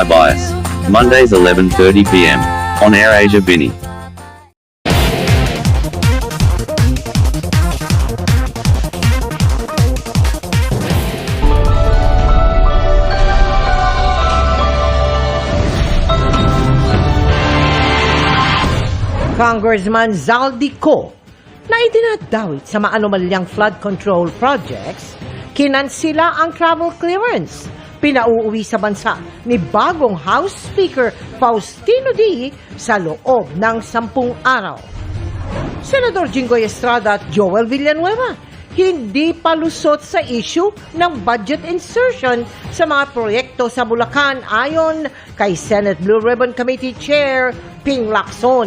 Ibias. Mondays 11:30 p.m. On Air Asia Bini. Congressman Zaldico na idinadawit sa maanumalyang flood control projects, kinansila ang travel clearance. Pinauuwi sa bansa ni bagong House Speaker Faustino D. sa loob ng 10 araw. Senador Jinggoy Estrada at Joel Villanueva hindi palusot sa issue ng budget insertion sa mga proyekto sa Bulacan ayon kay Senate Blue Ribbon Committee Chair Ping Lacson.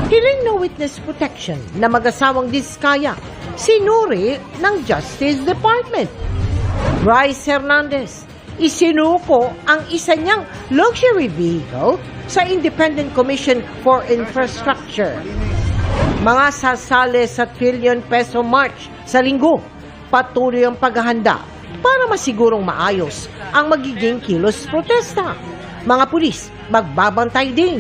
Hiling no witness protection na mag-asawang Diskaya, sinuri ng Justice Department. Bryce Hernandez, isinuko ang isa niyang luxury vehicle sa Independent Commission for Infrastructure. Mga sasali sa trillion peso march sa linggo, patuloy ang paghahanda para masigurong maayos ang magiging kilos protesta. Mga pulis, magbabantay din.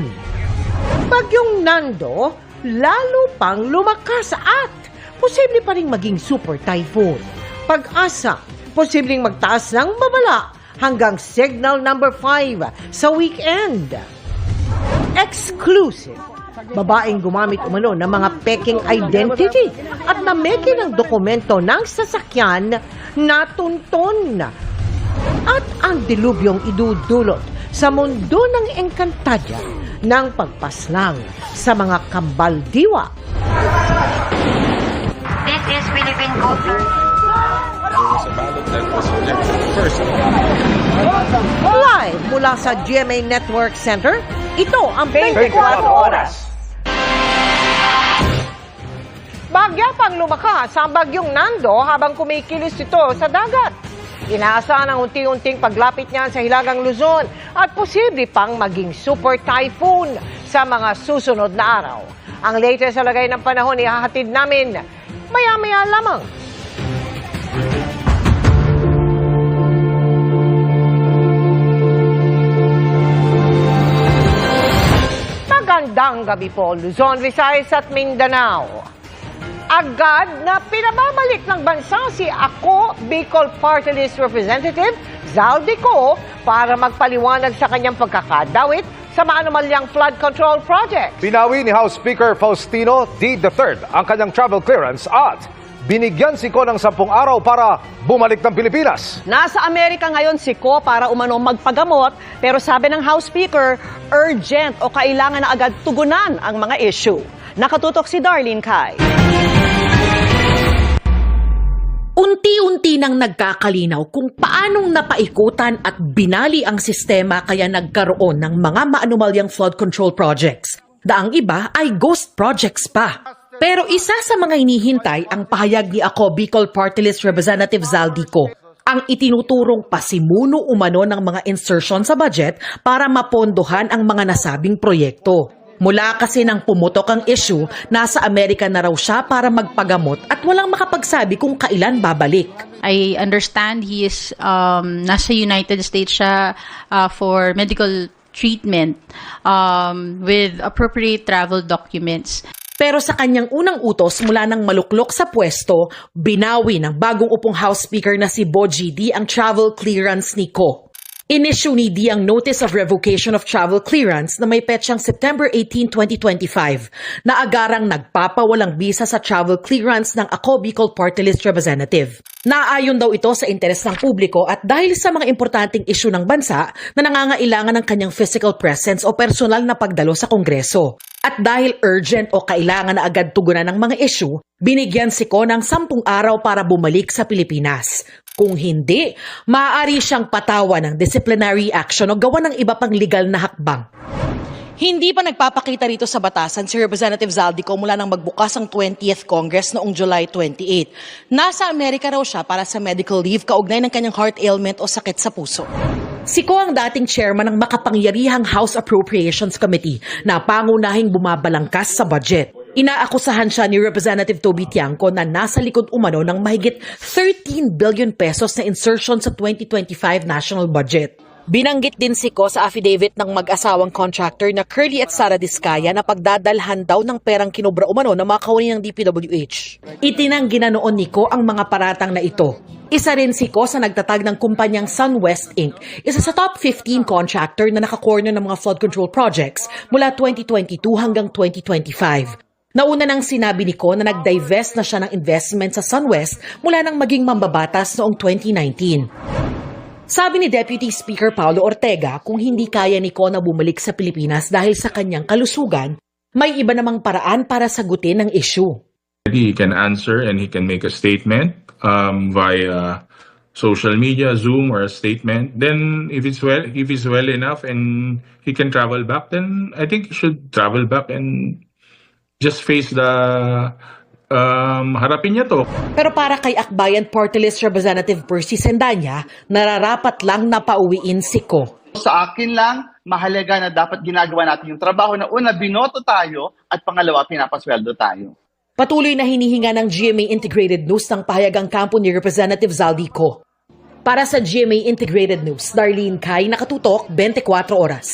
Bagyong Nando, lalo pang lumakas at posible pa rin maging super typhoon. Pag-asa, posibleng magtaas ng babala hanggang signal number 5 sa weekend. Exclusive, babaeng gumamit umano ng mga peking identity at nameke ng dokumento ng sasakyan na tunton. At ang dilubyong idudulot sa mundo ng Encantadia ng pagpaslang sa mga kambaldiwa. This is Philippine culture. Live mula sa GMA Network Center, ito ang 24 oras. Bagyapang lumakas ang bagyong Nando habang kumikilos ito sa dagat. Inaasahan ang unti-unting paglapit niyan sa Hilagang Luzon at posible pang maging super typhoon sa mga susunod na araw. Ang latest sa lagay ng panahon ihahatid namin maya-maya lamang. Magandang gabi po, Luzon, Visayas at Mindanao. Agad na pinababalik ng bansa si Ako Bicol Party List Representative Zaldico para magpaliwanag sa kanyang pagkakadawit sa maanumalyang flood control project. Binawi ni House Speaker Faustino D. III ang kanyang travel clearance at binigyan si Ko ng 10 araw para bumalik ng Pilipinas. Nasa Amerika ngayon si Ko para umano magpagamot, pero sabi ng House Speaker, urgent o kailangan na agad tugunan ang mga issue. Nakatutok si Darlene Kai. Unti-unti nang nagkakalinaw kung paanong napaikutan at binali ang sistema kaya nagkaroon ng mga maanumalyang flood control projects. Daang iba ay ghost projects pa. Pero isa sa mga hinihintay ang pahayag ni Ako Bicol Party List Representative Zaldico, ang itinuturong pasimuno umano ng mga insertion sa budget para mapondohan ang mga nasabing proyekto. Mula kasi nang pumutok ang issue, nasa Amerika na raw siya para magpagamot at walang makapagsabi kung kailan babalik. I understand he is nasa United States siya for medical treatment with appropriate travel documents. Pero sa kanyang unang utos mula nang maluklok sa pwesto, binawi ng bagong upong House Speaker na si Bogie D ang travel clearance ni Ko. Inisyu ni D ang Notice of Revocation of Travel Clearance na may petsang September 18, 2025 na agarang nagpapawalang bisa sa travel clearance ng Ako Bicol Party List Representative. Naayon daw ito sa interes ng publiko at dahil sa mga importanteng isyu ng bansa na nangangailangan ng kanyang physical presence o personal na pagdalo sa Kongreso. At dahil urgent o kailangan na agad tugunan ng mga issue, binigyan si Ko ng 10 araw para bumalik sa Pilipinas. Kung hindi, maaari siyang patawan ng disciplinary action o gawa ng iba pang legal na hakbang. Hindi pa nagpapakita rito sa batasan si Representative Zaldico mula nang magbukas ang 20th Congress noong July 28. Nasa Amerika raw siya para sa medical leave kaugnay ng kanyang heart ailment o sakit sa puso. Si Ko ang dating chairman ng makapangyarihang House Appropriations Committee na pangunahing bumabalangkas sa budget. Inaakusahan siya ni Representative Toby Tiangco na nasa likod umano ng mahigit 13 billion pesos na insertion sa 2025 national budget. Binanggit din si Ko sa affidavit ng mag-asawang contractor na Curly at Sara Diskaya na pagdadalhan daw ng perang kinobra umano ng mga kawani ng DPWH. Itinanggi na noon ni Ko ang mga paratang na ito. Isa rin si Ko sa nagtatag ng kumpanyang SunWest Inc., isa sa top 15 contractor na nakakorner ng mga flood control projects mula 2022 hanggang 2025. Nauna nang sinabi ni Ko na nag-divest na siya ng investment sa SunWest mula nang maging mambabatas noong 2019. Sabi ni Deputy Speaker Paulo Ortega, kung hindi kaya ni Ko na bumalik sa Pilipinas dahil sa kanyang kalusugan, may iba namang paraan para sagutin ang issue. He can answer and he can make a statement via social media, Zoom, or a statement. Then, if he's well enough and he can travel back, then I think he should travel back and just face the harapin niya to. Pero para kay Akbayan Party List Representative Percy Sendanya, nararapat lang na pauwiin si Ko. Sa akin lang, mahalaga na dapat ginagawa natin yung trabaho na una, binoto tayo at pangalawa, pinapasweldo tayo. Patuloy na hinihinga ng GMA Integrated News ng pahayagang kampo ni Representative Zaldi Ko. Para sa GMA Integrated News, Darlene Kai, Nakatutok, 24 Oras.